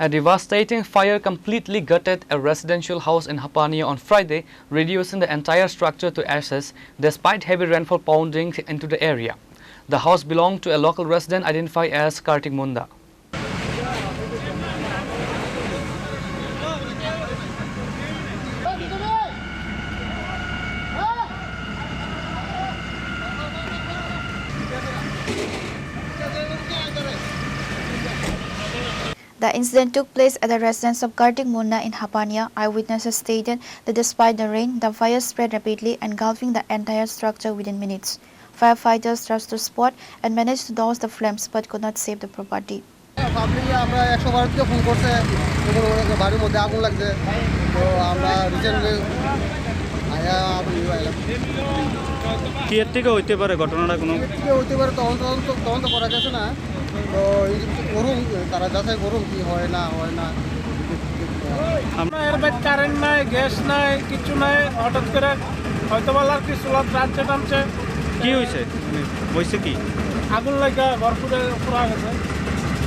A devastating fire completely gutted a residential house in Hapania on Friday, reducing the entire structure to ashes despite heavy rainfall pounding into the area. The house belonged to a local resident identified as Kartik Munda. The incident took place at the residence of Kartik Munda in Hapania. Eyewitnesses stated that despite the rain, the fire spread rapidly, engulfing the entire structure within minutes. Firefighters rushed to the spot and managed to douse the flames but could not save the property. Current নাই, gas নাই, কিছু নাই, হঠাৎ করে হয়তো বলার কি চুলা টানছে টানছে কি হয়েছে হয়েছে কি আগুন লাগা ভরপুরে পুরা গেছে।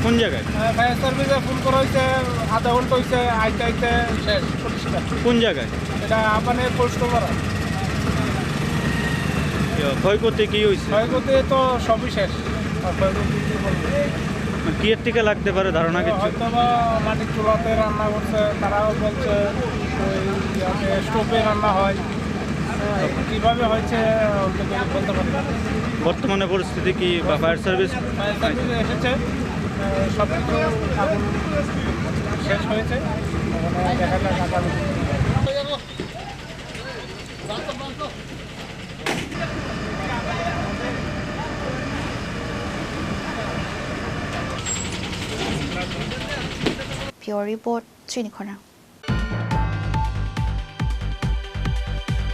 কোন জায়গায়? ফায়ার সার্ভিসে ফোন করা হয়েছে, আধা ঘন্টা হয়েছে, আইতে আইতে শেষ পরিষ্কার। কোন জায়গায়? এটা আপনার পোস্ট করা। ক্ষয়ক্ষতি কি হয়েছে? ক্ষয়ক্ষতি তো সবই শেষ। কি এর থেকে লাগতে পারে ধারণা কিছু? হয়তো বা মাটির চুলাতে রান্না করছে, তারাও বলছে স্টোভে রান্না হয়, কিভাবে হয়েছে বলতে পারবে। বর্তমানে পরিস্থিতি কি? ফায়ার সার্ভিস এসেছে, সব কিছু আগুন শেষ হয়েছে, দেখা যাক আগামী। Pure report, Chini Khorang.